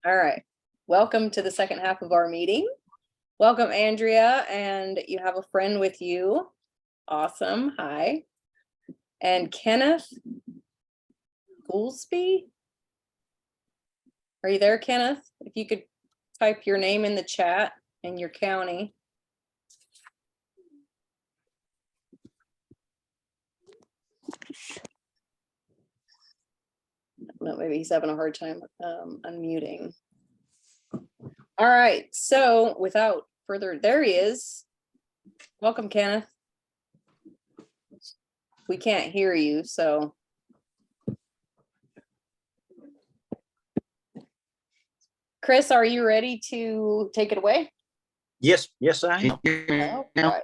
All right. Welcome to the second half of our meeting. Welcome, Andrea, and you have a friend with you. Awesome. Hi. And Kenneth Goolsby. Are you there, Kenneth? If you could type your name in the chat and your county. No, maybe he's having a hard time unmuting. All right, so without further, there he is. Welcome, Kenneth. We can't hear you, so. Chris, are you ready to take it away? Yes, I am. All right.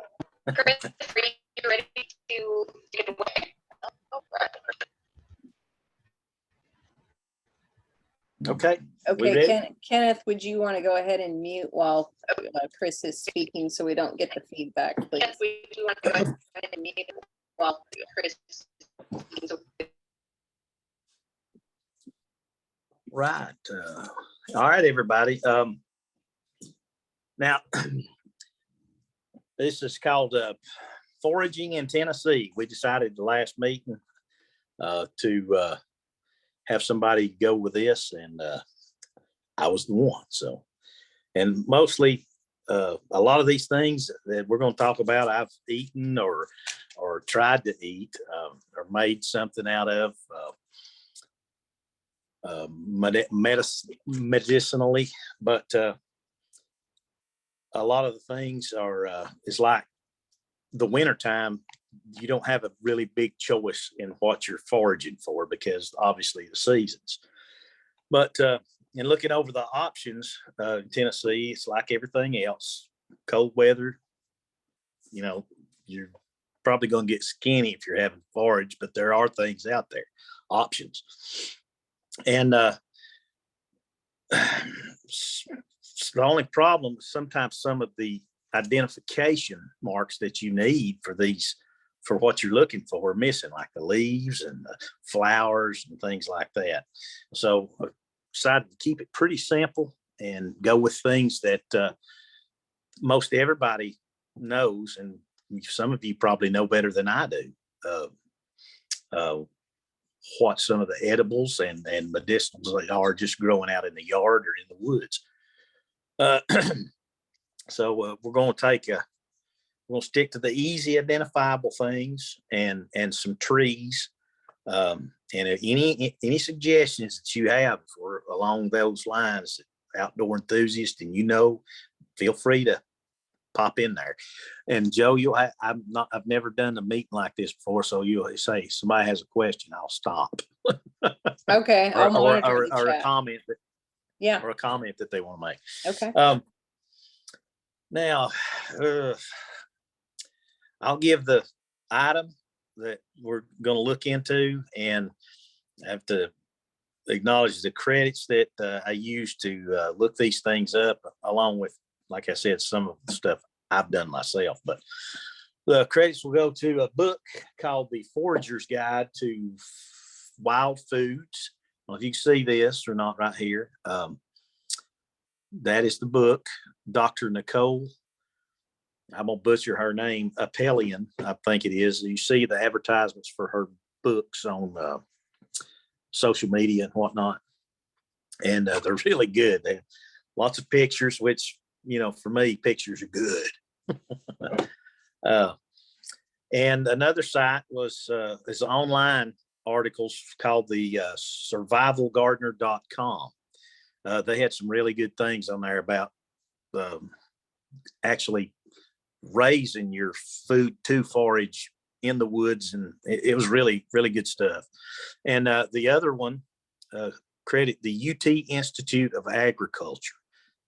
Chris, are you ready to take it away? All right. Okay. Okay, Kenneth, would you want to go ahead and mute while Chris is speaking so we don't get the feedback, please? Kenneth, would you want to go ahead and mute while Chris is speaking? Right. All right, everybody. Now, this is called Foraging in Tennessee. We decided at the last meeting to have somebody go with this, and I was the one. So, and mostly a lot of these things that we're going to talk about, I've eaten or tried to eat or made something out of medicinally, but a lot of the things are is like the wintertime. You don't have a really big choice in what you're foraging for because obviously the seasons. But in looking over the options in Tennessee, it's like everything else. Cold weather, you know, you're probably going to get skinny if you're having forage, but there are things out there, options. And the only problem is sometimes some of the identification marks that you need for these, for what you're looking for, are missing, like the leaves and the flowers and things like that. So I decided to keep it pretty simple and go with things that most everybody knows, and some of you probably know better than I do. What some of the edibles and medicinals are just growing out in the yard or in the woods. So we're going to stick to the easy identifiable things and some trees. And if any suggestions that you have for along those lines, outdoor enthusiast, and feel free to pop in there. And Joe, I've never done a meeting like this before, so you'll say somebody has a question, I'll stop. Okay. or a comment or a comment that they want to make. Okay. Now, I'll give the item that we're going to look into, and I have to acknowledge the credits that I use to look these things up, along with, like I said, some of the stuff I've done myself. But the credits will go to a book called The Forager's Guide to Wild Foods. Well, if you can see this or not right here, that is the book. Dr. Nicole, I'm going to butcher her name, Appelian, I think it is. You see the advertisements for her books on social media and whatnot. And they're really good. They have lots of pictures, which, for me, pictures are good. And another site is online articles called the survivalgardener.com. They had some really good things on there about actually raising your food to forage in the woods, and it was really, really good stuff. And the other one, credit the UT Institute of Agriculture,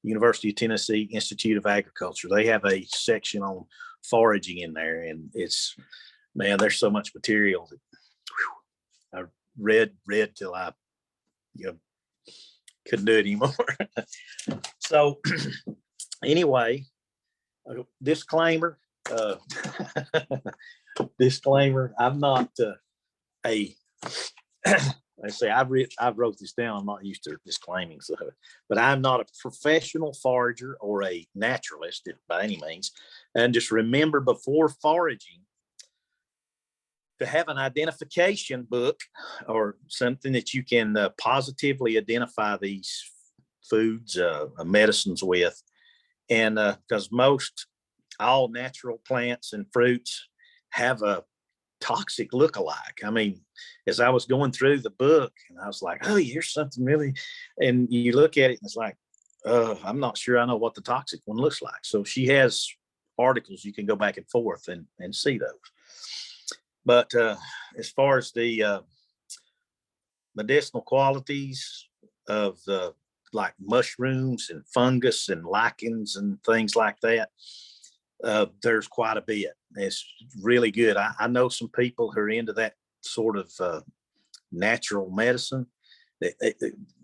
University of Tennessee Institute of Agriculture. They have a section on foraging in there, and there's so much material that I read till I couldn't do it anymore. So anyway, disclaimer, I'm not I say I wrote this down. I'm not used to disclaiming, so, but I'm not a professional forager or a naturalist by any means. And just remember before foraging to have an identification book or something that you can positively identify these foods, medicines with. And because most all natural plants and fruits have a toxic look-alike. I mean, as I was going through the book and I was like, oh, here's something really, and you look at it and it's like, I'm not sure I know what the toxic one looks like. So she has articles you can go back and forth and see those. But as far as the medicinal qualities of the like mushrooms and fungus and lichens and things like that, there's quite a bit. It's really good. I know some people who are into that sort of natural medicine.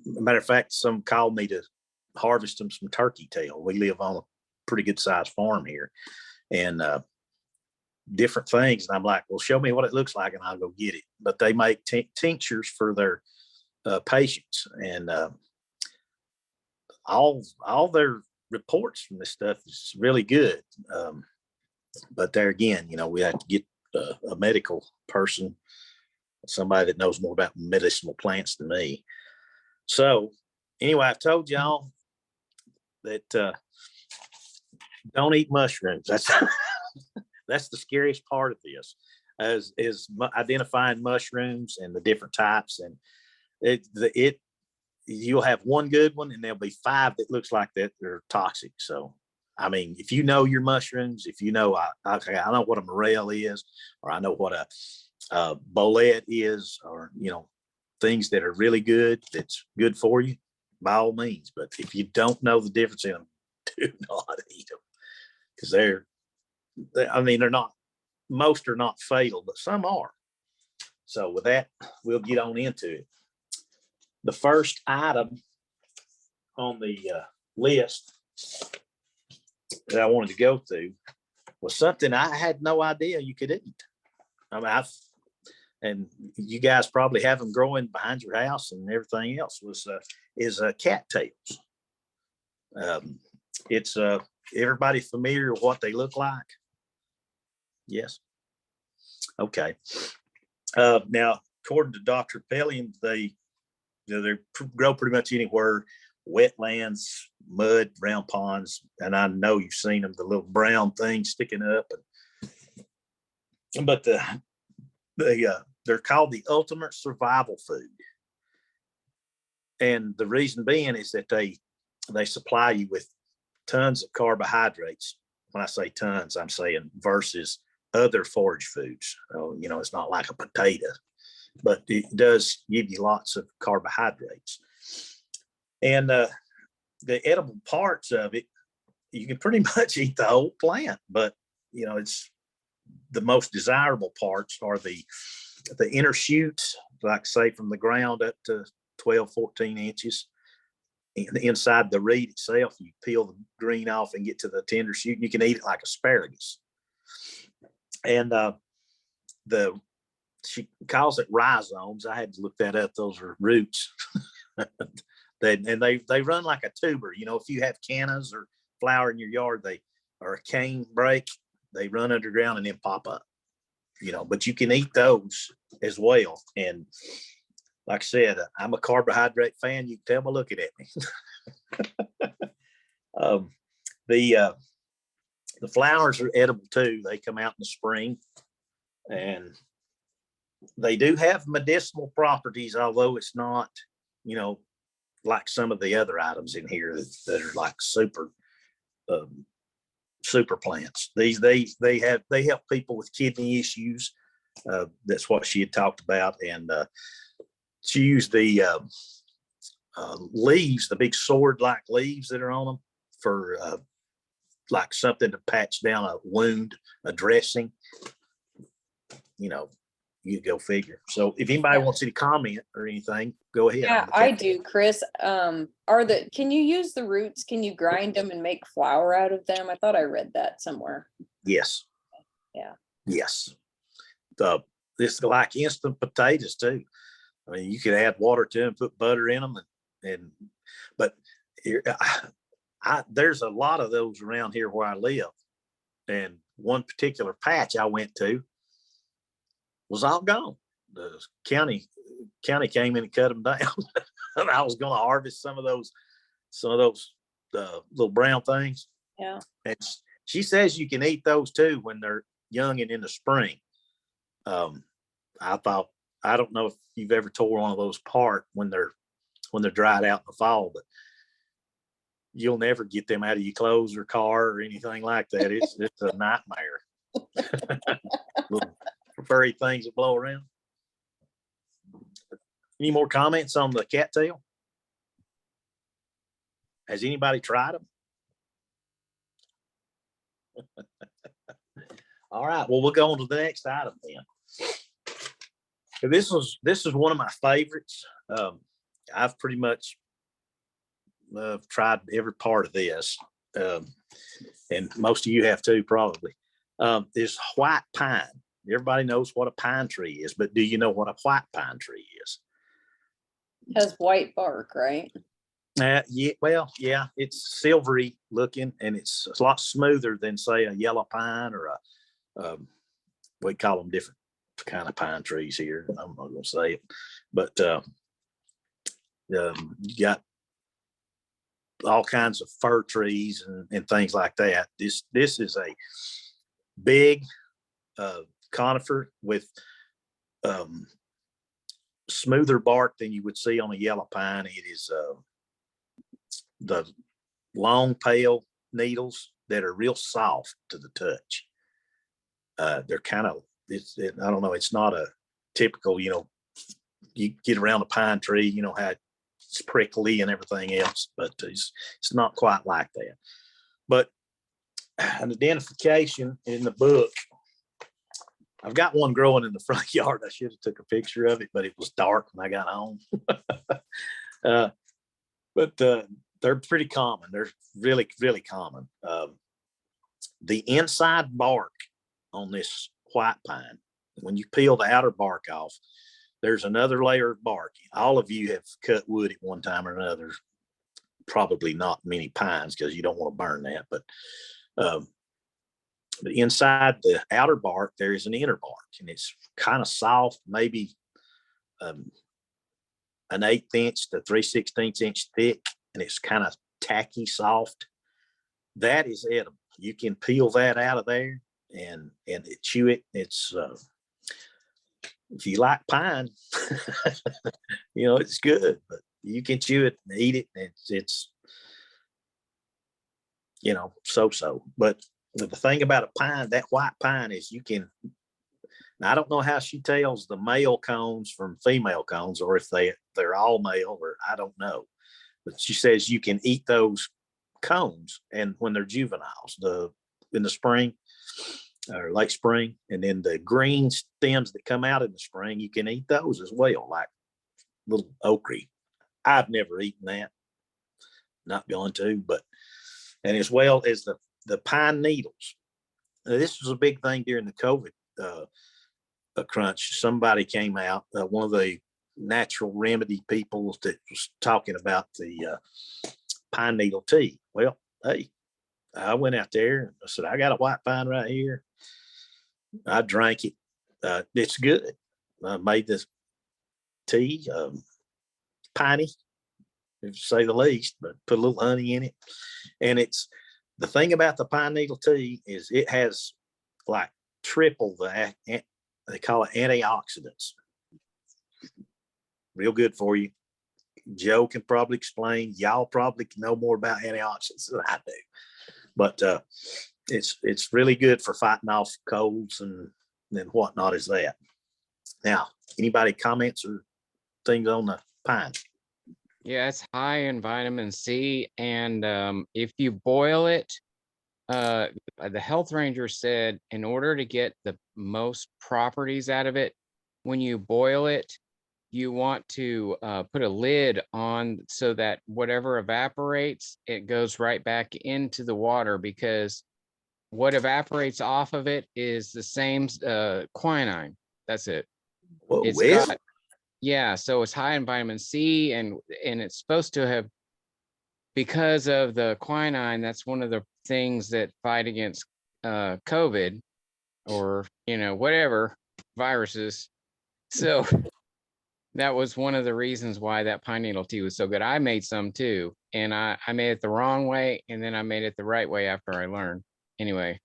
Matter of fact, some called me to harvest them some turkey tail. We live on a pretty good sized farm here, and different things. And I'm like, well, show me what it looks like, and I'll go get it. But they make tinctures for their patients, and all their reports from this stuff is really good. But there again, we have to get a medical person, somebody that knows more about medicinal plants than me. So anyway, I've told y'all that don't eat mushrooms. That's the scariest part of this, is identifying mushrooms and the different types. And you'll have one good one and there'll be 5 that looks like that they're toxic. So I mean, if you know your mushrooms, if you know, I know what a morel is, or I know what a bolete is, or things that are really good, that's good for you, by all means. But if you don't know the difference in them, do not eat them, because they're not, most are not fatal, but some are. So with that, we'll get on into it. The first item on the list that I wanted to go through was something I had no idea you could eat. I mean, and you guys probably have them growing behind your house and everything else, is cattails. It's everybody familiar with what they look like? Yes. Okay. Now, according to Dr. Pellion, they grow pretty much anywhere, wetlands, mud, round ponds, and I know you've seen them, the little brown things sticking up. But they're called the ultimate survival food, and the reason being is that they supply you with tons of carbohydrates. When I say tons, I'm saying versus other forage foods. It's not like a potato, but it does give you lots of carbohydrates. And the edible parts of it, you can pretty much eat the whole plant, but it's the most desirable parts are the inner shoots, like say from the ground up to 12, 14 inches. And inside the reed itself, you peel the green off and get to the tender shoot. You can eat it like asparagus. And she calls it rhizomes. I had to look that up. Those are roots. They run like a tuber. If you have cannas or flower in your yard, or a cane brake, they run underground and then pop up. But you can eat those as well. And like I said, I'm a carbohydrate fan. You can tell by looking at me. The flowers are edible too. They come out in the spring, and they do have medicinal properties, although it's not, like some of the other items in here that are like super plants. They help people with kidney issues. That's what she had talked about, and she used the leaves, the big sword-like leaves that are on them, for like something to patch down a wound, a dressing. You go figure. So if anybody wants any comment or anything, go ahead. Yeah, I do, Chris. Can you use the roots? Can you grind them and make flour out of them? I thought I read that somewhere. Yes. Yeah. Yes. This like instant potatoes too. I mean, you could add water to them, put butter in them, but here, there's a lot of those around here where I live. And one particular patch I went to was all gone. The county came in and cut them down. And I was going to harvest some of those little brown things. Yeah. And she says you can eat those too when they're young and in the spring. I thought, I don't know if you've ever tore one of those apart when they're dried out in the fall, but you'll never get them out of your clothes or car or anything like that. It's a nightmare. Little furry things that blow around. Any more comments on the cattail? Has anybody tried them? All right. Well, we'll go on to the next item then. This is one of my favorites. I've pretty much tried every part of this, and most of you have too, probably. This white pine. Everybody knows what a pine tree is, but do you know what a white pine tree is? It has white bark, right? Yeah, yeah, it's silvery looking, and it's a lot smoother than, say, a yellow pine or we call them different kind of pine trees here. I'm not going to say it, but you got all kinds of fir trees and things like that. This is a big conifer with smoother bark than you would see on a yellow pine. It is the long pale needles that are real soft to the touch. They're kind of, I don't know, it's not a typical, you get around a pine tree, how it's prickly and everything else, but it's not quite like that. But an identification in the book, I've got one growing in the front yard. I should have took a picture of it, but it was dark when I got home. But they're pretty common. They're really, really common. The inside bark on this white pine, when you peel the outer bark off, there's another layer of bark. All of you have cut wood at one time or another. Probably not many pines because you don't want to burn that, but inside the outer bark, there is an inner bark, and it's kind of soft, maybe an 1/8 inch to 3/16 inch thick, and it's kind of tacky soft. That is edible. You can peel that out of there and chew it. It's if you like pine, it's good, but you can chew it and eat it. It's so. But the thing about a pine, that white pine, is you can. Now, I don't know how she tells the male cones from female cones, or if they're all male, or I don't know. But she says you can eat those cones, and when they're juveniles, in the spring or late spring, and then the green stems that come out in the spring, you can eat those as well, like little okra. I've never eaten that, not going to, and as well as the pine needles. Now, this was a big thing during the COVID crunch. Somebody came out, one of the natural remedy people that was talking about the pine needle tea. Well, hey, I went out there and I said, I got a white pine right here. I drank it. It's good. I made this tea, piney, to say the least, but put a little honey in it. And it's the thing about the pine needle tea is it has like triple they call it antioxidants. Real good for you. Joe can probably explain. Y'all probably know more about antioxidants than I do. But it's really good for fighting off colds and whatnot is that. Now, anybody comments or things on the pine? Yeah, it's high in vitamin C, and if you boil it, the health ranger said in order to get the most properties out of it, when you boil it, you want to put a lid on so that whatever evaporates, it goes right back into the water, because what evaporates off of it is the same quinine. That's it. Whoa, It's got yeah, so it's high in vitamin C, and it's supposed to have, because of the quinine, that's one of the things that fight against COVID, or whatever viruses. So that was one of the reasons why that pine needle tea was so good. I made some too, and I made it the wrong way, and then I made it the right way after I learned. Anyway.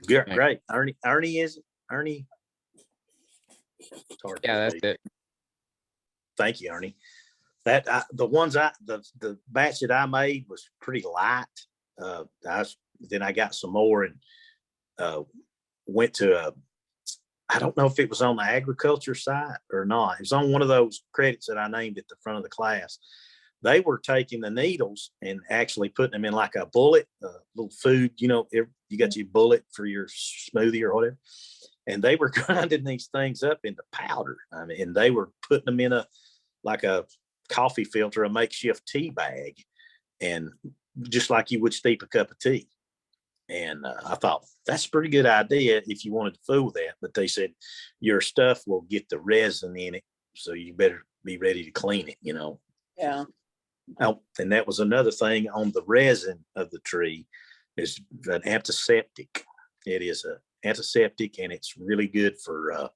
Yeah, great. Ernie is it? Ernie. Yeah, that's it. Thank you, Ernie. That the batch that I made was pretty light. Then I got some more and went to I don't know if it was on the agriculture site or not. It was on one of those credits that I named at the front of the class. They were taking the needles and actually putting them in like a bullet, a little food, you got your bullet for your smoothie or whatever. And they were grinding these things up into powder. I mean, and they were putting them in like a coffee filter, a makeshift tea bag, and just like you would steep a cup of tea. And I thought, that's a pretty good idea if you wanted to fool with that. But they said, your stuff will get the resin in it, so you better be ready to clean it, Yeah. Oh, and that was another thing on the resin of the tree, is an antiseptic. It is an antiseptic, and it's really good for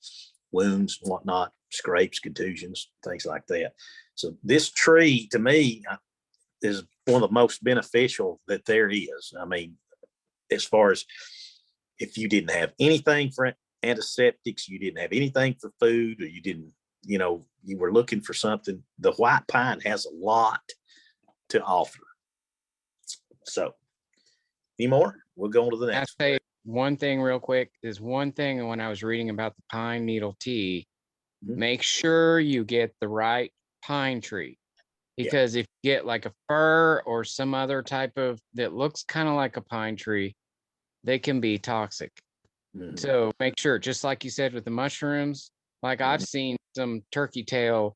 wounds and whatnot, scrapes, contusions, things like that. So this tree, to me, is one of the most beneficial that there is. I mean, as far as if you didn't have anything for antiseptics, you didn't have anything for food, or you didn't, you were looking for something, the white pine has a lot to offer. So, any more? We'll go on to the next. I'll say one thing real quick. Is one thing when I was reading about the pine needle tea, make sure you get the right pine tree, because if you get like a fir or some other type of that looks kind of like a pine tree, they can be toxic. So make sure, just like you said with the mushrooms, like I've seen some turkey tail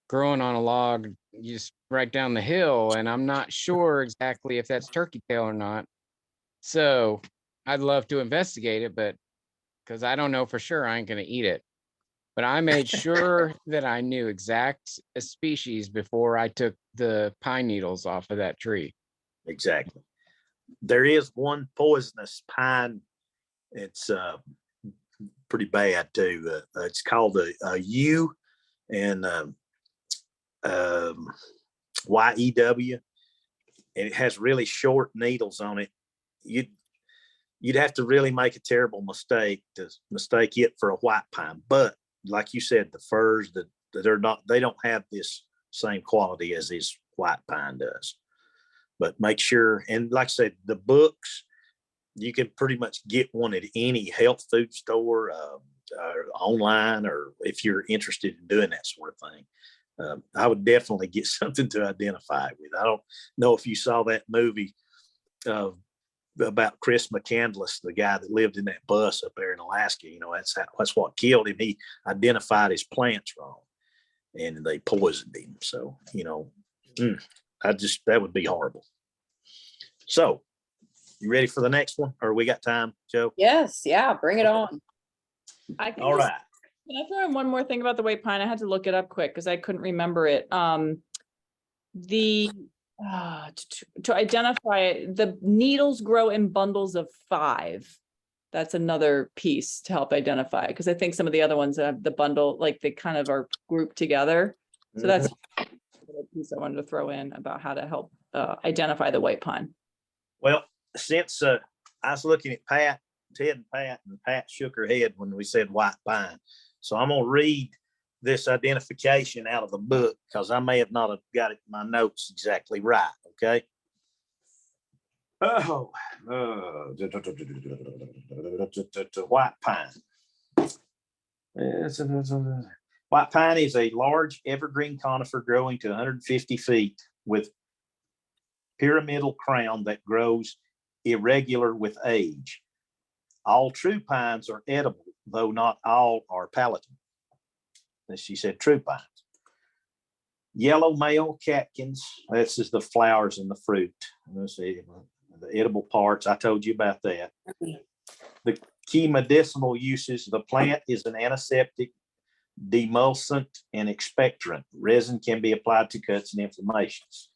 growing on a log just right down the hill, and I'm not sure exactly if that's turkey tail or not. So I'd love to investigate it, but because I don't know for sure, I ain't going to eat it. But I made sure that I knew exact species before I took the pine needles off of that tree. Exactly. There is one poisonous pine. It's pretty bad too. It's called the yew, and YEW, and it has really short needles on it. You'd have to really make a terrible mistake to mistake it for a white pine. But like you said, the firs that they don't have this same quality as this white pine does. But make sure, and like I said, the books, you can pretty much get one at any health food store, or online, or if you're interested in doing that sort of thing. I would definitely get something to identify with. I don't know if you saw that movie about Chris McCandless, the guy that lived in that bus up there in Alaska. That's what killed him. He identified his plants wrong, and they poisoned him. So, that would be horrible. So, you ready for the next one, or we got time, Joe? Yes. Yeah. Bring it on. All right. Can I throw in one more thing about the white pine? I had to look it up quick because I couldn't remember it. To identify it, the needles grow in bundles of 5. That's another piece to help identify, because I think some of the other ones have the bundle, like they kind of are grouped together. So that's a piece I wanted to throw in about how to help identify the white pine. Well, since I was looking at Ted and Pat shook her head when we said white pine. So I'm going to read this identification out of the book, because I may have not have got it in my notes exactly right. Okay. White pine. White pine is a large evergreen conifer growing to 150 feet with pyramidal crown that grows irregular with age. All true pines are edible, though not all are palatable. And she said true pines. Yellow male catkins, this is the flowers and the fruit. Let's see, the edible parts, I told you about that. The key medicinal uses, the plant is an antiseptic, demulcent, and expectorant. Resin can be applied to cuts and inflammations.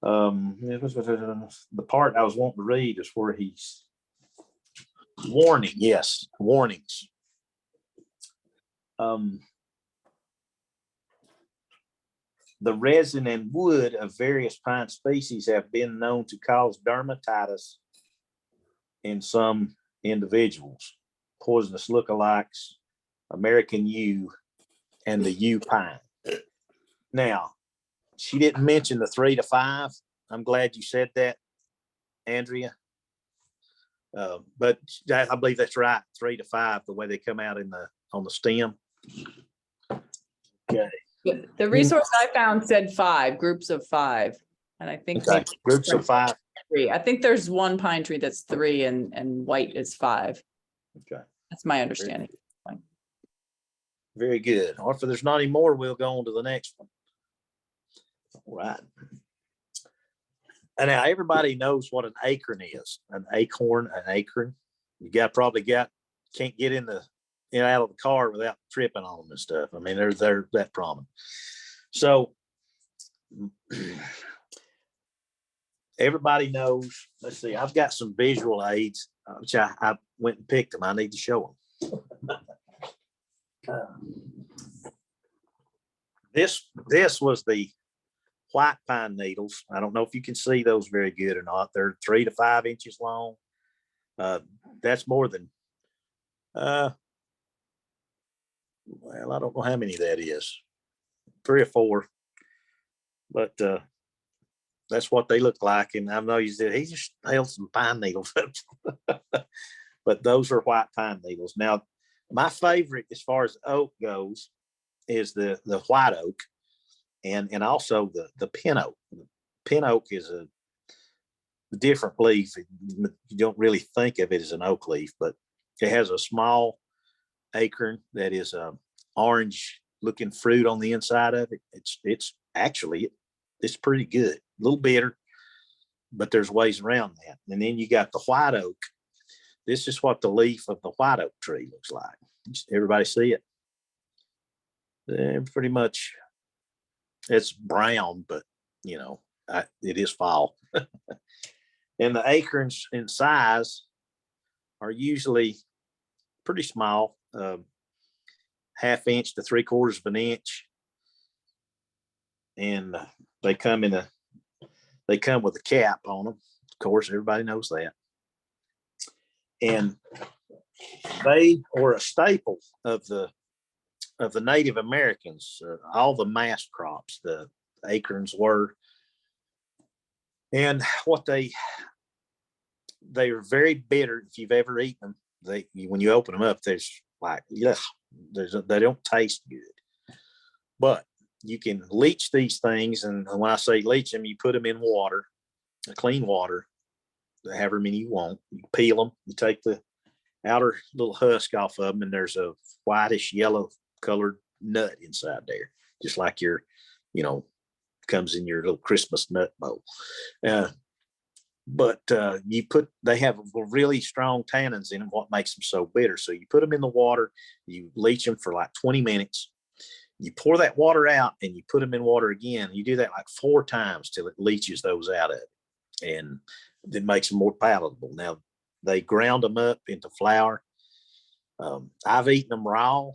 The part I was wanting to read is where he's warning. Yes, warnings. The resin and wood of various pine species have been known to cause dermatitis in some individuals. Poisonous lookalikes, American yew, and the yew pine. Now, she didn't mention the 3 to 5. I'm glad you said that, Andrea. But I believe that's right, 3 to 5, the way they come out on the stem. Okay. The resource I found said 5, groups of 5. And I think Okay. Groups of 5. 3. I think there's one pine tree that's 3 and white is 5. Okay. That's my understanding. Very good. Or if there's not any more, we'll go on to the next one. All right. And now everybody knows what an acorn is. An acorn, an acorn. You can't get out of the car without tripping on them and stuff. I mean, they're that prominent. So everybody knows. Let's see. I've got some visual aids, which I went and picked them. I need to show them. This was the white pine needles. I don't know if you can see those very good or not. They're 3 to 5 inches long. That's more than well, I don't know how many that is, 3 or 4, but that's what they look like. And I know he just held some pine needles, but those are white pine needles. Now, my favorite as far as oak goes is the white oak and also the pin oak. Pin oak is a different leaf. You don't really think of it as an oak leaf, but it has a small acorn that is orange looking fruit on the inside of it. It's actually pretty good. A little bitter, but there's ways around that. And then you got the white oak. This is what the leaf of the white oak tree looks like. Everybody see it? Pretty much. It's brown, but it is fall. And the acorns in size are usually pretty small, 1/2 inch to 3/4 of an inch. And they come with a cap on them. Of course, everybody knows that. And they were a staple of the Native Americans. All the mast crops, the acorns were. And what they are very bitter. If you've ever eaten them, when you open them up, there's like, they don't taste good. But you can leach these things, and when I say leach them, you put them in water, clean water, however many you want. You peel them, you take the outer little husk off of them, and there's a whitish yellow colored nut inside there, just like your, comes in your little Christmas nut bowl. But they have really strong tannins in them, what makes them so bitter. So you put them in the water, you leach them for like 20 minutes. You pour that water out and you put them in water again. You do that like 4 times till it leaches those out of it, and it makes them more palatable. Now, they ground them up into flour. I've eaten them raw.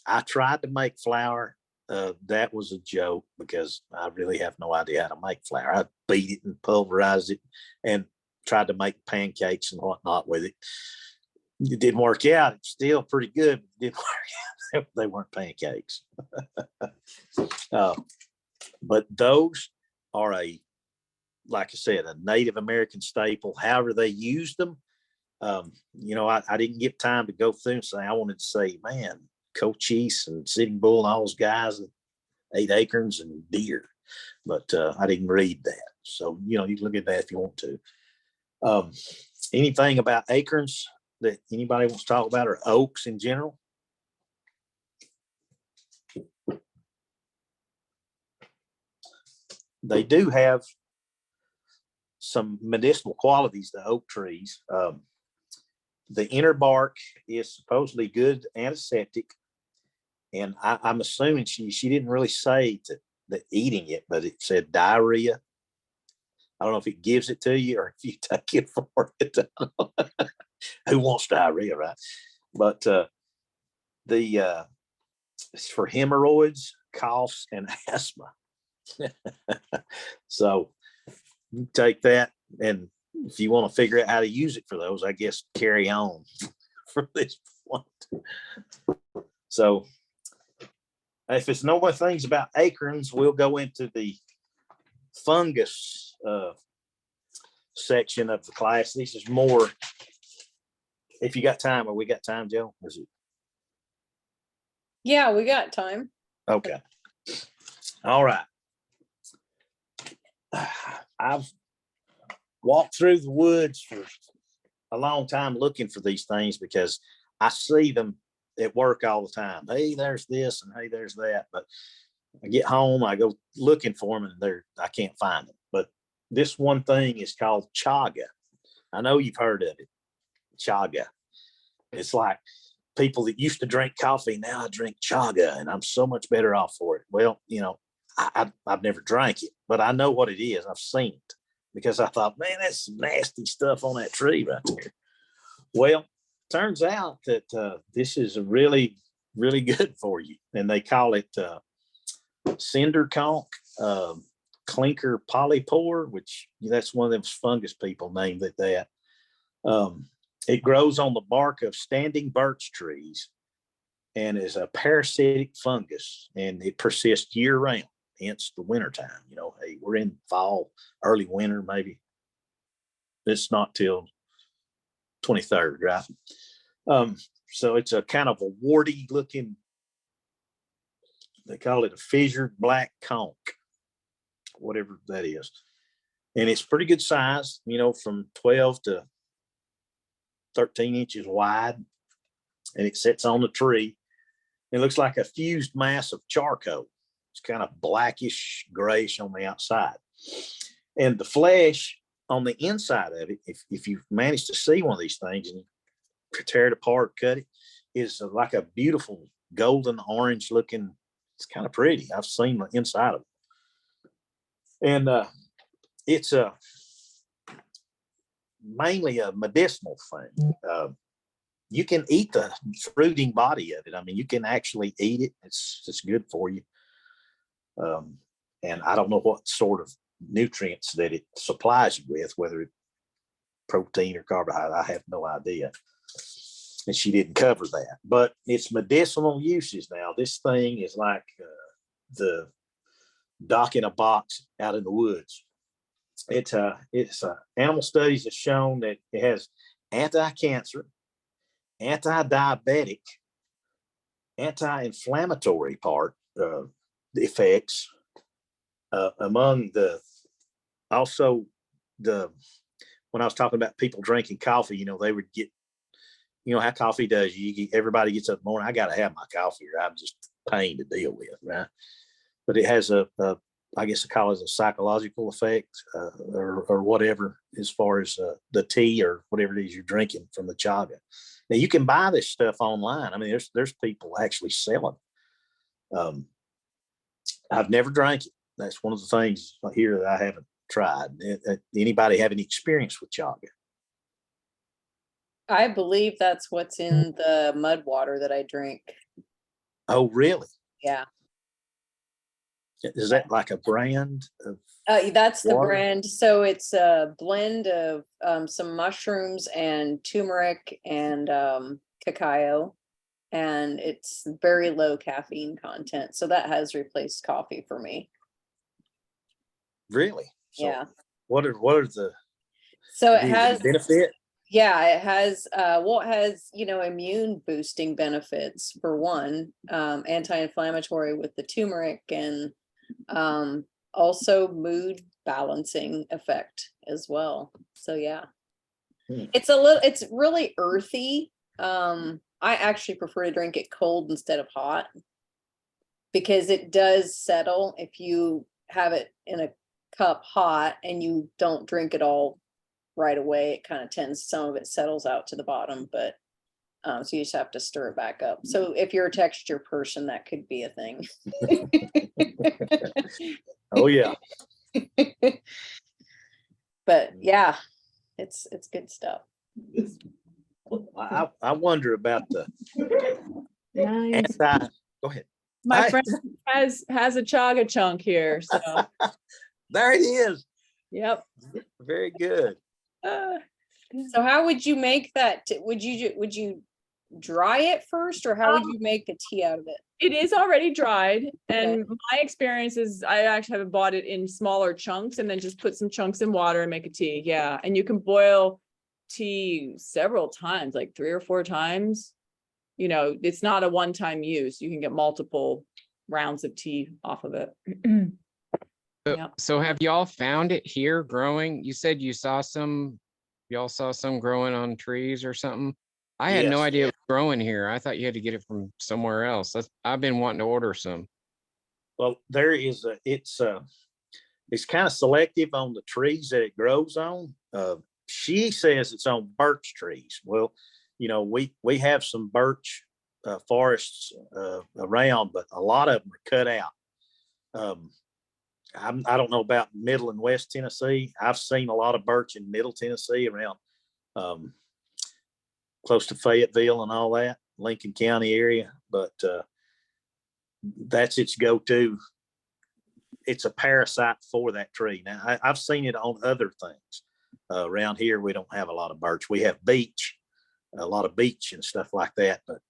I tried to make flour. That was a joke because I really have no idea how to make flour. I beat it and pulverized it and tried to make pancakes and whatnot with it. It didn't work out. It's still pretty good, but it didn't work out. They weren't pancakes. But those are like I said, a Native American staple. However they used them, I didn't get time to go through and say, I wanted to say, man, Cochise and Sitting Bull and all those guys that ate acorns and deer, but I didn't read that. So, you can look at that if you want to. Anything about acorns that anybody wants to talk about, or oaks in general? They do have some medicinal qualities, the oak trees. The inner bark is supposedly good antiseptic, And I'm assuming she didn't really say that eating it, but it said diarrhea. I don't know if it gives it to you or if you take it for it. Who wants diarrhea, right? But it's for hemorrhoids, coughs, and asthma. So you take that, and if you want to figure out how to use it for those, I guess carry on from this point. So if it's no more things about acorns, we'll go into the fungus section of the class. This is more, if you got time, or we got time, Joe? Is it? Yeah, we got time. Okay. All right. I've walked through the woods for a long time looking for these things because I see them at work all the time. Hey, there's this and hey, there's that. But I get home, I go looking for them, and I can't find them. But this one thing is called chaga. I know you've heard of it. Chaga. It's like people that used to drink coffee, now I drink chaga, and I'm so much better off for it. Well, I've never drank it, but I know what it is. I've seen it because I thought, man, that's some nasty stuff on that tree right there. Well, turns out that this is really, really good for you. And they call it cinder conch, clinker polypore, which that's one of those fungus people named it that. It grows on the bark of standing birch trees and is a parasitic fungus, and it persists year round, hence the wintertime. Hey, we're in fall, early winter, maybe. It's not till 23rd, right? So it's a kind of a warty looking, they call it a fissured black conch, whatever that is. And it's pretty good size, from 12 to 13 inches wide, and it sits on the tree. It looks like a fused mass of charcoal. It's kind of blackish grayish on the outside, and the flesh on the inside of it, if you've managed to see one of these things and you tear it apart, cut it, is like a beautiful golden orange looking. It's kind of pretty. I've seen the inside of it, and it's mainly a medicinal thing. You can eat the fruiting body of it. I mean, you can actually eat it. It's good for you. And I don't know what sort of nutrients that it supplies you with, whether it's protein or carbohydrate. I have no idea. And she didn't cover that. But it's medicinal uses now. This thing is like the dock in a box out in the woods. It's animal studies have shown that it has anti-cancer, anti-diabetic, anti-inflammatory part effects. Among the also the when I was talking about people drinking coffee, they would get, how coffee does you. Everybody gets up in the morning. I got to have my coffee, or I'm just a pain to deal with, right? But it has I guess they call it a psychological effect or whatever, as far as the tea or whatever it is you're drinking from the chaga. Now you can buy this stuff online. I mean, there's people actually selling. I've never drank it. That's one of the things here that I haven't tried. Anybody have any experience with chaga? I believe that's what's in the mud water that I drink. Oh, really? Yeah. Is that like a brand of That's the water? brand. So it's a blend of some mushrooms and turmeric and cacao, and it's very low caffeine content. So that has replaced coffee for me. Really? So Yeah. What are the So it has benefit? Yeah, it has it has, immune boosting benefits for one, anti-inflammatory with the turmeric, and also mood balancing effect as well. So yeah. It's really earthy. I actually prefer to drink it cold instead of hot, because it does settle if you have it in a cup hot and you don't drink it all right away. It kind of some of it settles out to the bottom, but So you just have to stir it back up. So if you're a texture person, that could be a thing. Oh, yeah. But yeah, it's good stuff. I wonder about the Nice. go ahead. My Hi. friend has a chaga chunk here, so There it is. yep. Very good. So how would you make that? Would you dry it first, or how would you make a tea out of it? It is already dried, and Okay. my experience is I actually have bought it in smaller chunks and then just put some chunks in water and make a tea. Yeah, and you can boil tea several times, like 3 or 4 times. You know, it's not a one-time use. You can get multiple rounds of tea off of it. Yep. So have y'all found it here growing? You said y'all saw some growing on trees or something. I had no Yes. idea it was growing here. I thought you had to get it from somewhere else. I've been wanting to order some. Well, there is it's kind of selective on the trees that it grows on. She says it's on birch trees. Well, you know, we have some birch forests around, but a lot of them are cut out. I don't know about Middle and West Tennessee. I've seen a lot of birch in Middle Tennessee around close to Fayetteville and all that, Lincoln County area, but that's its go-to. It's a parasite for that tree. Now, I've seen it on other things. Around here, we don't have a lot of birch. We have beech, a lot of beech and stuff like that. But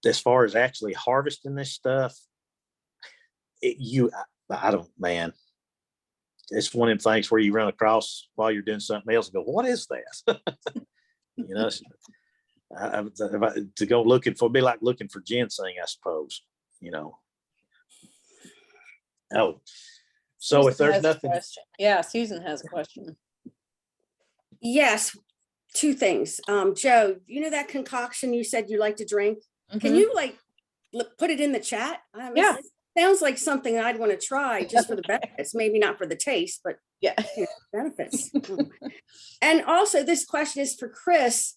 as far as actually harvesting this stuff, I don't, man. It's one of them things where you run across while you're doing something else and go, what is that? You know, to go looking for, be like looking for ginseng, I suppose, you know. Oh, so if Susan there's has a nothing, question. Yeah, Susan has a question. Yes, 2 things. Joe, you know that concoction you said you like to drink? Can Mhm. you like put it in the chat? Yeah. It sounds like something I'd want to try just for the benefits, maybe not for the taste, but Yeah. benefits. And also this question is for Chris.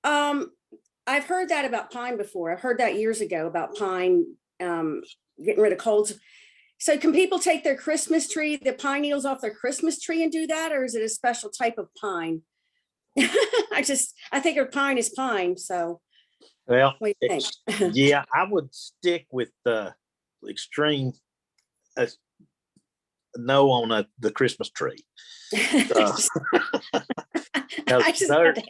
I've heard that about pine before. I've heard that years ago about pine getting rid of colds. So can people take their Christmas tree, the pine needles off their Christmas tree and do that? Or is it a special type of pine? I think of pine is pine. So well, what do you think? yeah, I would stick with the extreme no on the Christmas tree. I just had to-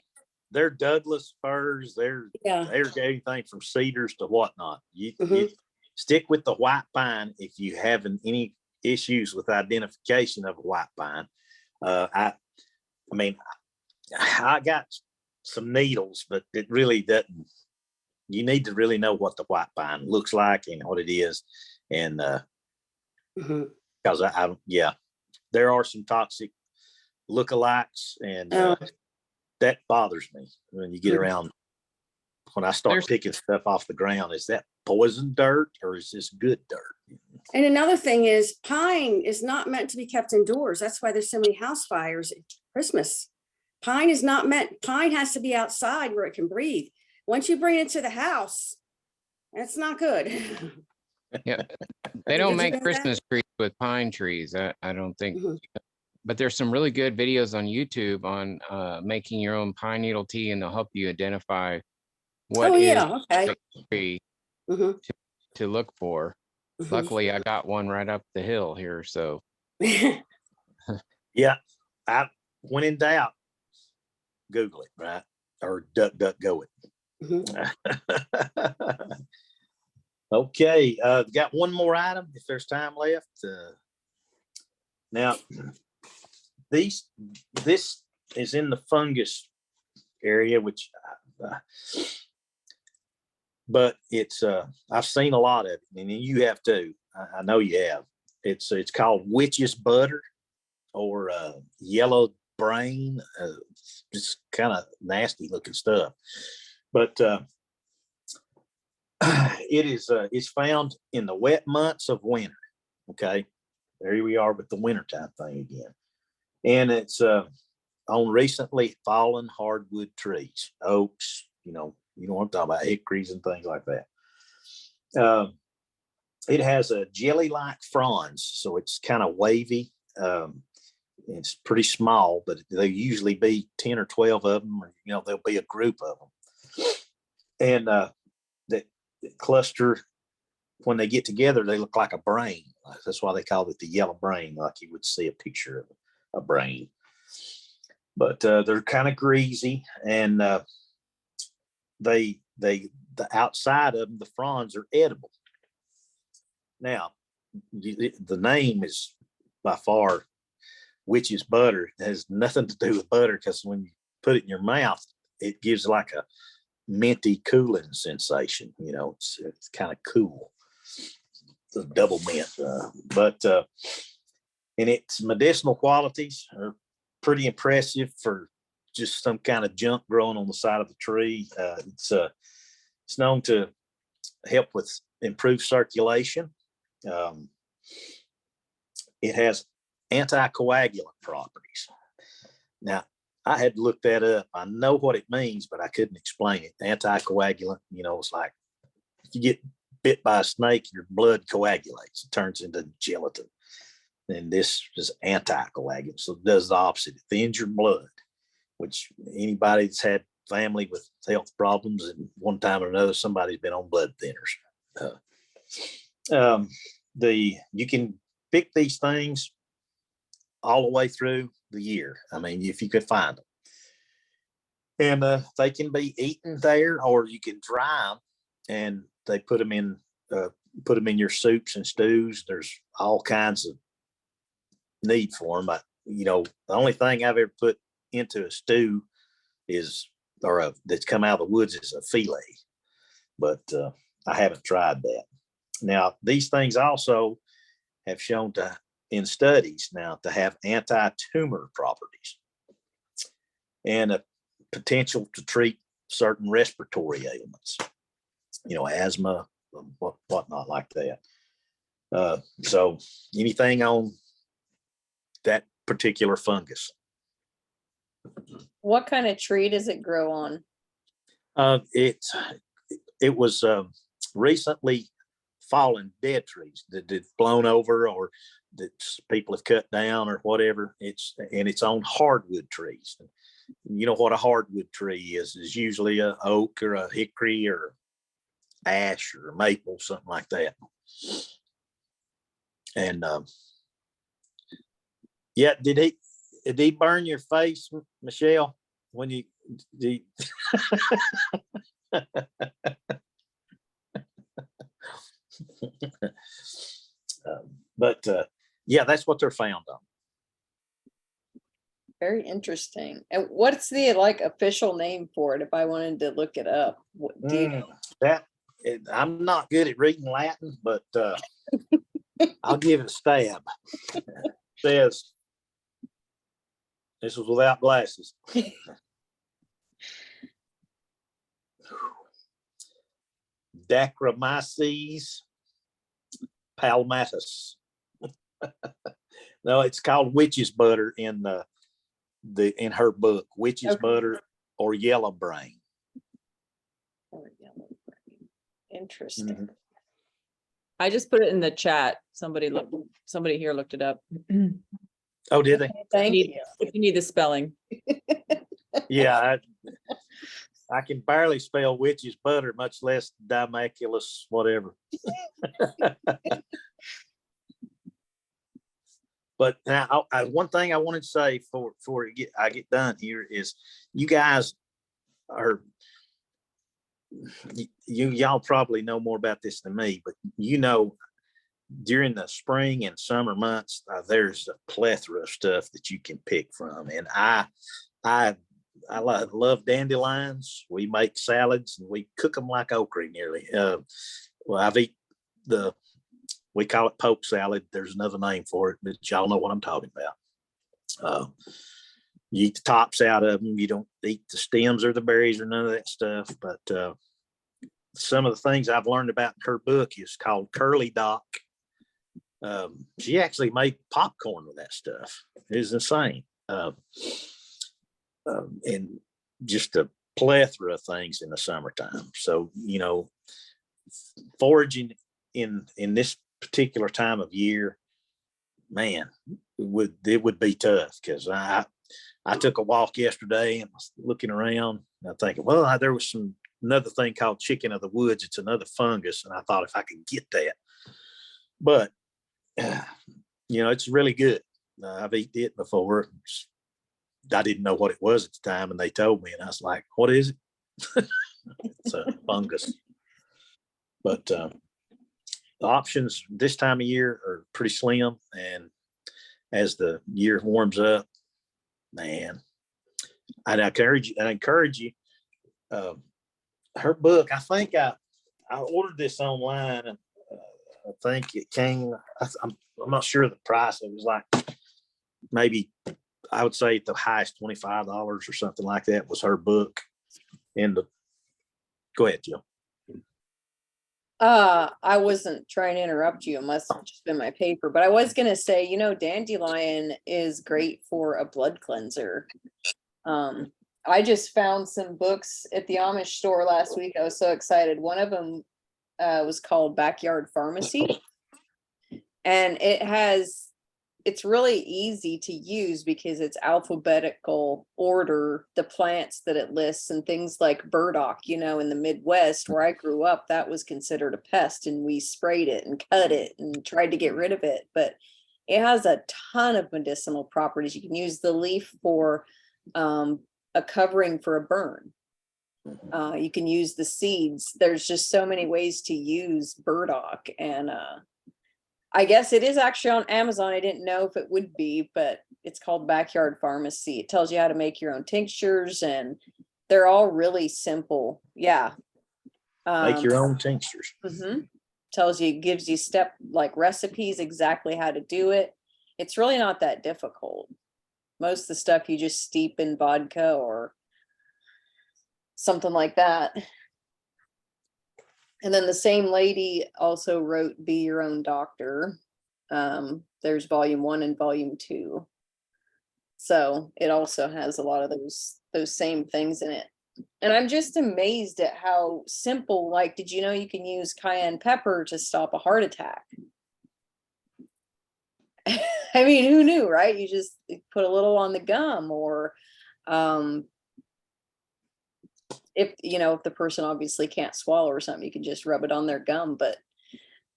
They're Douglas firs. They're yeah. anything from cedars to whatnot. You Mhm. stick with the white pine if you having any issues with identification of a white pine. I mean, I got some needles, but it really doesn't. You need to really know what the white pine looks like and what it is, and Mhm. because yeah, there are some toxic lookalikes, and that bothers me when you get Mhm. around. When I start There's- picking stuff off the ground, is that poison dirt or is this good dirt? And another thing is pine is not meant to be kept indoors. That's why there's so many house fires at Christmas. Pine is not meant, pine has to be outside where it can breathe. Once you bring it to the house, that's not good. Yeah, they Did don't you make know that? Christmas trees with pine trees. I don't think. Mhm. But there's some really good videos on YouTube on making your own pine needle tea, and they'll help you identify what Oh, is yeah, okay. the tree Mhm. to look for. Mhm. Luckily, I got one right up the hill here, so Yeah, when in doubt, Google it, right? Or go it. Mhm. Okay, got one more item if there's time left. Now, this is in the fungus area, which, but it's I've seen a lot of it, and you have too. I know you have. It's called witch's butter or yellow brain. It's kind of nasty looking stuff, but it's found in the wet months of winter. Okay, there we are with the wintertime thing again, and it's on recently fallen hardwood trees, oaks, you know what I'm talking about, hickories and things like that. It has a jelly-like fronds, so it's kind of wavy. It's pretty small, but they usually be 10 or 12 of them, or there'll be a group of them. And the cluster, when they get together, they look like a brain. That's why they call it the yellow brain, like you would see a picture of a brain. But they're kind of greasy, and the outside of them, the fronds are edible. Now, the name is by far witch's butter. It has nothing to do with butter, because when you put it in your mouth, it gives like a minty cooling sensation. It's kind of cool. The double mint, but and its medicinal qualities are pretty impressive for just some kind of junk growing on the side of the tree. It's known to help with improved circulation. It has anticoagulant properties. Now, I had to look that up. I know what it means, but I couldn't explain it. Anticoagulant, it's like if you get bit by a snake, your blood coagulates. It turns into gelatin. And this is anticoagulant. So it does the opposite. It thins your blood, which anybody that's had family with health problems, and one time or another, somebody's been on blood thinners. You can pick these things all the way through the year. I mean, if you could find them. And they can be eaten there, or you can dry them, and they put them in your soups and stews. There's all kinds of need for them. But the only thing I've ever put into a stew that's come out of the woods is a filet. But I haven't tried that. Now, these things also have shown in studies now to have anti-tumor properties and a potential to treat certain respiratory ailments, asthma, whatnot like that. So anything on that particular fungus. What kind of tree does it grow on? It was recently fallen dead trees that had blown over, or that people have cut down, or whatever. It's on hardwood trees. You know what a hardwood tree is usually a oak or a hickory or ash or a maple, something like that. And did he burn your face, Michelle, when you did? That's what they're found on. Very interesting. And what's the official name for it if I wanted to look it up? I'm not good at reading Latin, but I'll give it a stab. It says, this was without glasses. Dacromyces palmatus. No, it's called witch's butter in her book, witch's butter or yellow brain. Interesting. Mm-hmm. I just put it in the chat. Somebody here looked it up. Oh, did they? Thank you. If you need the spelling. Yeah, I can barely spell witch's butter, much less Dimaculus, whatever. But now, one thing I wanted to say before I get done here is, you guys are, y'all probably know more about this than me, but during the spring and summer months, there's a plethora of stuff that you can pick from, and I love dandelions. We make salads and we cook them like okra nearly. I've eaten we call it poke salad. There's another name for it, but y'all know what I'm talking about. You eat the tops out of them. You don't eat the stems or the berries or none of that stuff. But some of the things I've learned about in her book is called Curly Doc. She actually made popcorn with that stuff. It was insane. and just a plethora of things in the summertime. So, foraging in this particular time of year, man, it would be tough, because I took a walk yesterday and was looking around and I'm thinking, well, there was another thing called chicken of the woods. It's another fungus. And I thought if I could get that, but it's really good. I've eaten it before. I didn't know what it was at the time, and they told me, and I was like, what is it? It's a fungus. But the options this time of year are pretty slim. And as the year warms up, man, I encourage you. Her book, I think I ordered this online, and I think it came, I'm not sure of the price. It was like, maybe I would say at the highest $25 or something like that was her book. Go ahead, Jill. I wasn't trying to interrupt you. It must have just been my paper, but I was gonna say, dandelion is great for a blood cleanser. I just found some books at the Amish store last week. I was so excited. One of them was called Backyard Pharmacy, and it's really easy to use because it's alphabetical order, the plants that it lists, and things like burdock, in the Midwest where I grew up, that was considered a pest, and we sprayed it and cut it and tried to get rid of it. But it has a ton of medicinal properties. You can use the leaf for a covering for a burn. You can use the seeds. There's just so many ways to use burdock, and I guess it is actually on Amazon. I didn't know if it would be, but it's called Backyard Pharmacy. It tells you how to make your own tinctures, and they're all really simple. Yeah. Make your own tinctures. Tells you, gives you recipes, exactly how to do it. It's really not that difficult. Most of the stuff you just steep in vodka or something like that. And then the same lady also wrote Be Your Own Doctor. There's volume 1 and volume 2. So it also has a lot of those same things in it. And I'm just amazed at how simple, did you know you can use cayenne pepper to stop a heart attack? I mean, who knew, right? You just put a little on the gum, or if the person obviously can't swallow or something, you can just rub it on their gum. But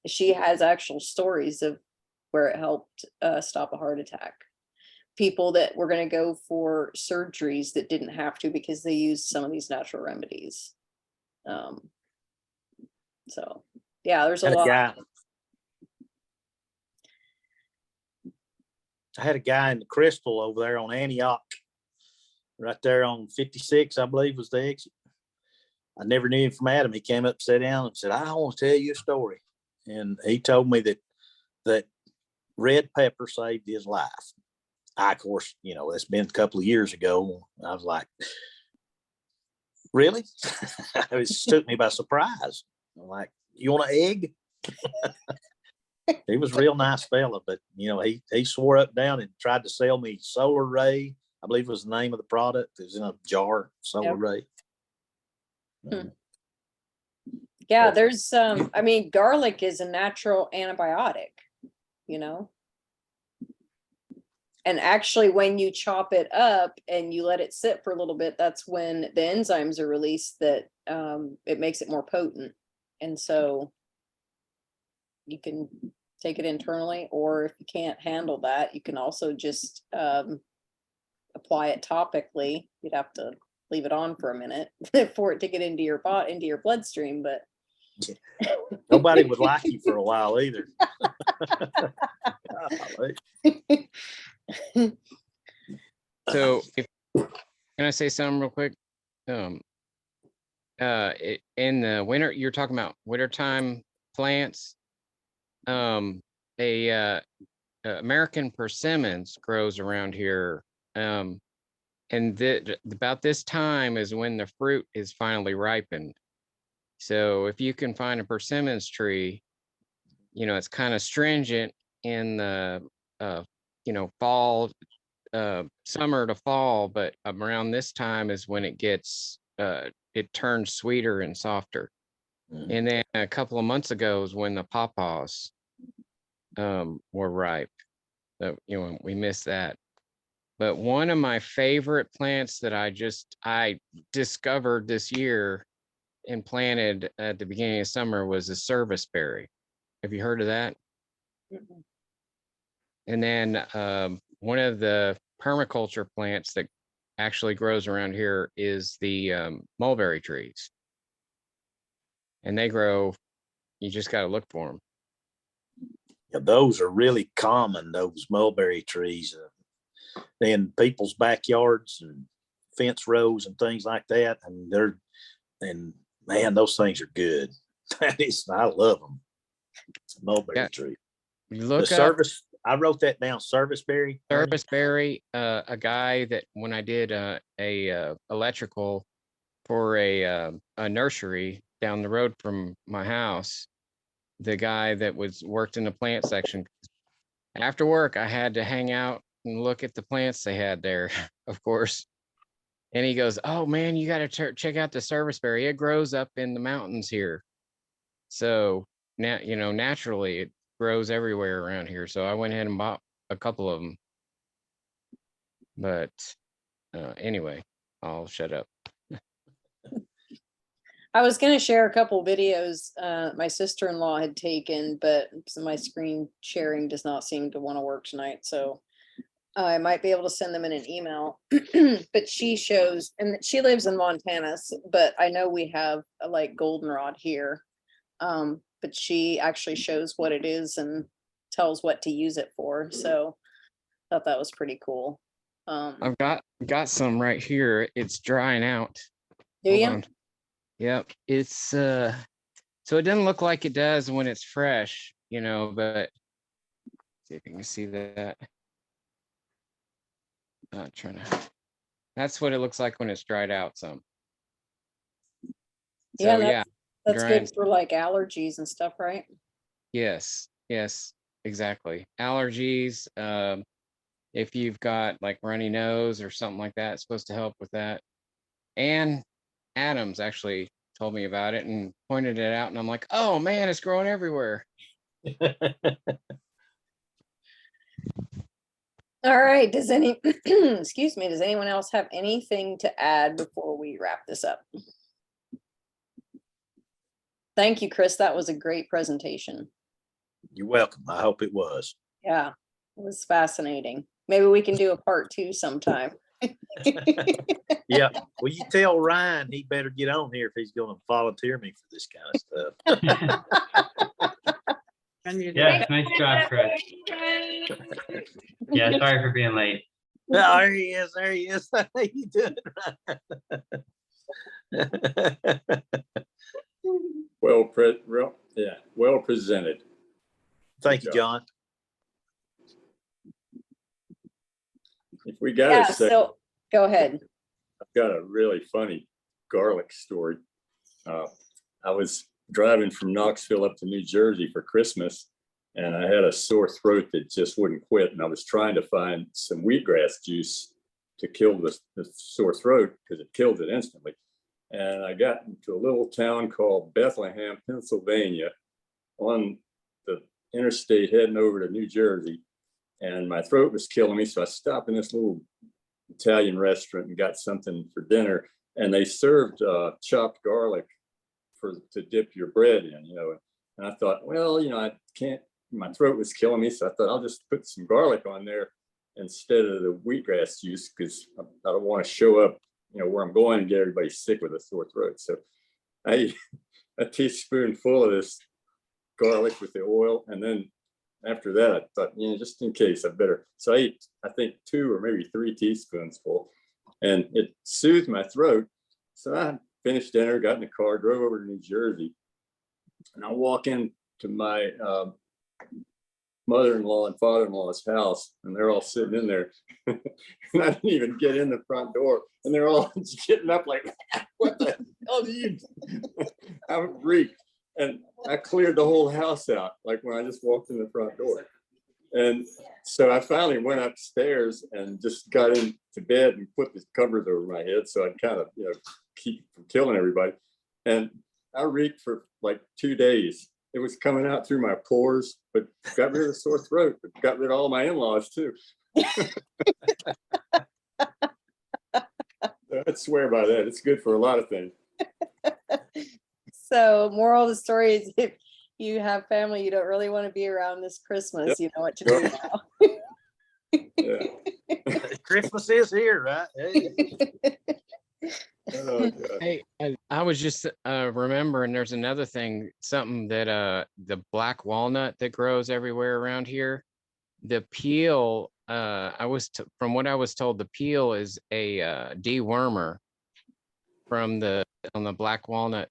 she has actual stories of where it helped stop a heart attack. People that were going to go for surgeries that didn't have to because they used some of these natural remedies. So yeah, there's a lot. I had a guy in the Crystal over there on Antioch, right there on 56, I believe was the exit. I never knew him from Adam. He came up, sat down, and said, I want to tell you a story. And he told me that red pepper saved his life. Of course, it's been a couple of years ago. I was like, really? It just took me by surprise. I'm like, you want an egg? He was a real nice fella, but he swore up and down and tried to sell me Solar Ray. I believe was the name of the product. It was in a jar, Solar Ray. Yeah, there's garlic is a natural antibiotic, and actually when you chop it up and you let it sit for a little bit, that's when the enzymes are released that it makes it more potent. And so you can take it internally, or if you can't handle that, you can also just apply it topically. You'd have to leave it on for a minute for it to get into your bloodstream, but nobody would like you for a while either. So can I say something real quick? In the winter, you're talking about wintertime plants. American persimmons grows around here. And about this time is when the fruit is finally ripened. So if you can find a persimmons tree, it's kind of stringent in the fall summer to fall, but around this time is when it gets it turns sweeter and softer. And then a couple of months ago is when the pawpaws were ripe. So, we missed that. But one of my favorite plants that I discovered this year and planted at the beginning of summer was a serviceberry. Have you heard of that? Mhm. And then one of the permaculture plants that actually grows around here is the mulberry trees. And they grow, you just got to look for them. Yeah, those are really common, those mulberry trees in people's backyards and fence rows and things like that. And man, those things are good. I love them. It's a mulberry tree. You The look up service, I wrote that down, serviceberry. serviceberry, a guy that when I did a electrical for a nursery down the road from my house, the guy that worked in the plant section, after work, I had to hang out and look at the plants they had there, of course. And he goes, "Oh man, you got to check out the serviceberry. It grows up in the mountains here." So now, naturally it grows everywhere around here. So I went ahead and bought a couple of them. But anyway, I'll shut up. I was going to share a couple videos my sister-in-law had taken, but my screen sharing does not seem to want to work tonight. So I might be able to send them in an email. But she shows, and she lives in Montana, but I know we have a like goldenrod here. But she actually shows what it is and tells what to use it for. So I thought that was pretty cool. I've got some right here. It's drying out. Do Hold you? on. Yep. It's so it doesn't look like it does when it's fresh, but see if you can see that. That's what it looks like when it's dried out some. Yeah, So yeah, that's drying. good for like allergies and stuff, right? Yes, exactly. Allergies, if you've got like runny nose or something like that, it's supposed to help with that. And Adams actually told me about it and pointed it out, and I'm like, oh man, it's growing everywhere. All right. Excuse me, does anyone else have anything to add before we wrap this up? Thank you, Chris. That was a great presentation. You're welcome. I hope it was. Yeah, it was fascinating. Maybe we can do a part 2 sometime. Yeah. Well, you tell Ryan he better get on here if he's going to volunteer me for this kind of stuff. Yeah, nice job, Chris. Yeah, sorry for being late. There he is. There he is. How you doing, Ryan? Well presented. Thank you, John. If we got Yeah, a second, so go ahead. I've got a really funny garlic story. I was driving from Knoxville up to New Jersey for Christmas, and I had a sore throat that just wouldn't quit. And I was trying to find some wheatgrass juice to kill the sore throat because it killed it instantly. And I got into a little town called Bethlehem, Pennsylvania, on the interstate heading over to New Jersey. And my throat was killing me. So I stopped in this little Italian restaurant and got something for dinner. And they served chopped garlic to dip your bread in, And I thought, well, I can't, my throat was killing me. So I thought I'll just put some garlic on there instead of the wheatgrass juice because I don't want to show up, where I'm going and get everybody sick with a sore throat. So I ate a teaspoonful of this garlic with the oil. And then after that, I thought, just in case I better. So I ate, I think 2 or maybe 3 teaspoons full, and it soothed my throat. So I finished dinner, got in the car, drove over to New Jersey, and I walk into my mother-in-law and father-in-law's house, and they're all sitting in there. And I didn't even get in the front door, and they're all getting up like, what the hell do you do? I'm freaked. And I cleared the whole house out, like when I just walked in the front door. And so I finally went upstairs and just got into bed and put the covers over my head so I'd kind of, keep from killing everybody. And I reeked for like 2 days. It was coming out through my pores, but got rid of the sore throat, but got rid of all my in-laws too. I'd swear by that. It's good for a lot of things. So moral of the story is if you have family you don't really want to be around this Christmas, Yep. you know what to do now. Yeah. Christmas is here, right? Hey. Oh, God. Hey, I was just remembering there's another thing, something that the black walnut that grows everywhere around here. The peel, from what I was told, the peel is a dewormer on the black walnut.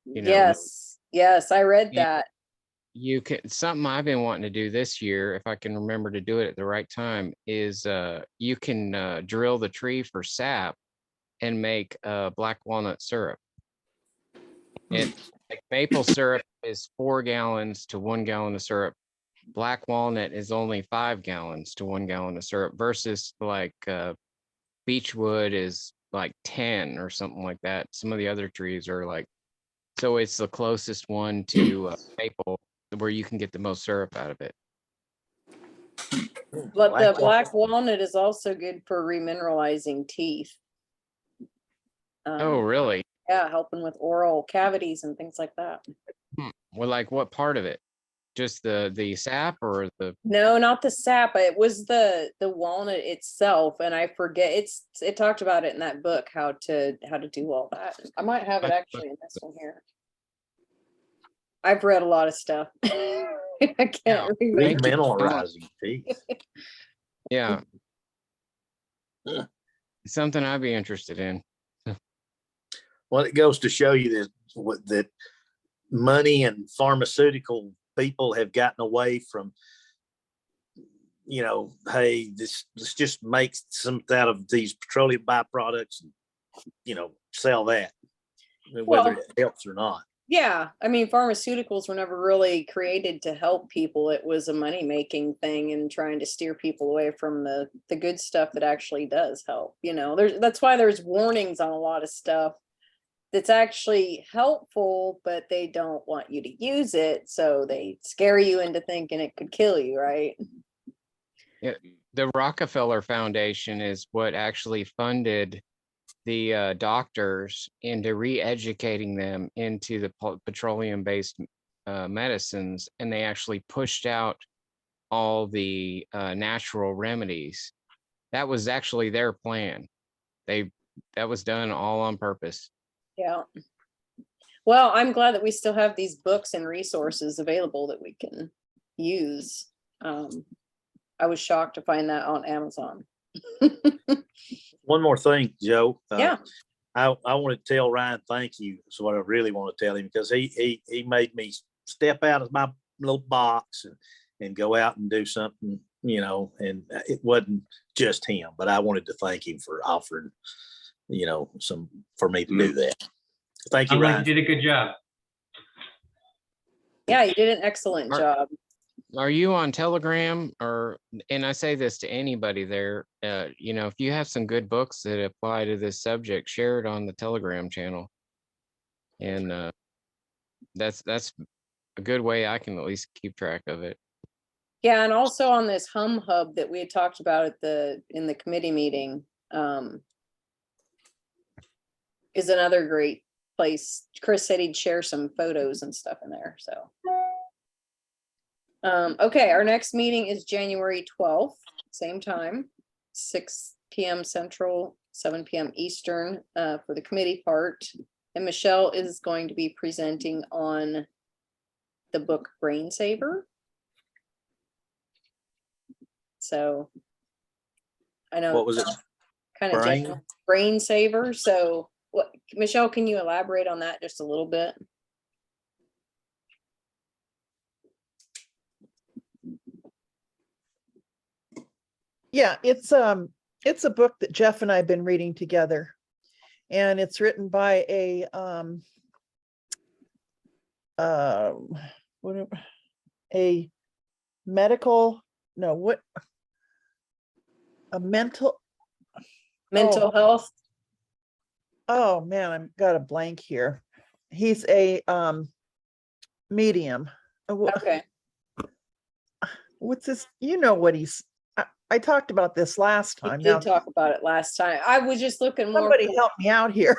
Yes, I read Yeah. that. You can, something I've been wanting to do this year, if I can remember to do it at the right time, is you can drill the tree for sap and make black walnut syrup. And like maple syrup is 4 gallons to 1 gallon of syrup. Black walnut is only 5 gallons to 1 gallon of syrup versus like beechwood is like 10 or something like that. Some of the other trees are like, so it's the closest one to maple where you can get the most syrup out of it. But the Black black walnut is also good for remineralizing teeth. Oh, really? Yeah, helping with oral cavities and things like that. Well, like what part of it? Just the sap or the? No, not the sap. It was the walnut itself, and I forget. It talked about it in that book how to do all that. I might have it actually in this one here. I've read a lot of stuff. I can't remember. Thank you. Remineralizing teeth. Yeah. Something I'd be interested in. Well, it goes to show you that money and pharmaceutical people have gotten away from, hey, let's just make something out of these petroleum byproducts and, sell that, whether it helps or not. Yeah, I mean, pharmaceuticals were never really created to help people. It was a money-making thing and trying to steer people away from the good stuff that actually does help. That's why there's warnings on a lot of stuff that's actually helpful, but they don't want you to use it, so they scare you into thinking it could kill you, right? Yeah, the Rockefeller Foundation is what actually funded the doctors into re-educating them into the petroleum-based medicines, and they actually pushed out all the natural remedies. That was actually their plan. That was done all on purpose. Yeah. Well, I'm glad that we still have these books and resources available that we can use. I was shocked to find that on Amazon. One more thing, Joe. Yeah. I want to tell Ryan thank you. That's what I really want to tell him, because he made me step out of my little box and go out and do something, and it wasn't just him, but I wanted to thank him for offering, for me to do that. Thank you, I'm like, Ryan. you did a good job. Yeah, you did an excellent job. Are you on Telegram and I say this to anybody there, if you have some good books that apply to this subject, share it on the Telegram channel. And that's a good way I can at least keep track of it. Yeah, and also on this Hub that we had talked about in the committee meeting, is another great place. Chris said he'd share some photos and stuff in there, so. Okay, our next meeting is January 12th, same time, 6 p.m. Central, 7 p.m. Eastern, for the committee part. And Michelle is going to be presenting on the book Brain Saver. So I know. What was it? Kind of general. Brain Saver. So Michelle, can you elaborate on that just a little bit? Yeah, it's a book that Jeff and I have been reading together, and it's written by a medical no, what? A mental, Mental health. oh man, I've got a blank here. He's a medium. Okay. What's this? You know what I talked about this last We time. Now, did talk about it last time. I was just looking more. somebody help me out here.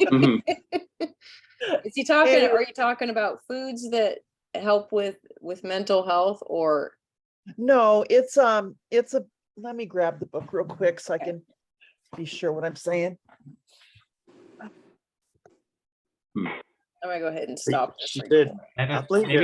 Mhm. Is he talking, Anyway. are you talking about foods that help with mental health or? No, it's a, let me grab the book real quick so I can be sure what I'm saying. I'm gonna go ahead and stop this. She recording. said, I believe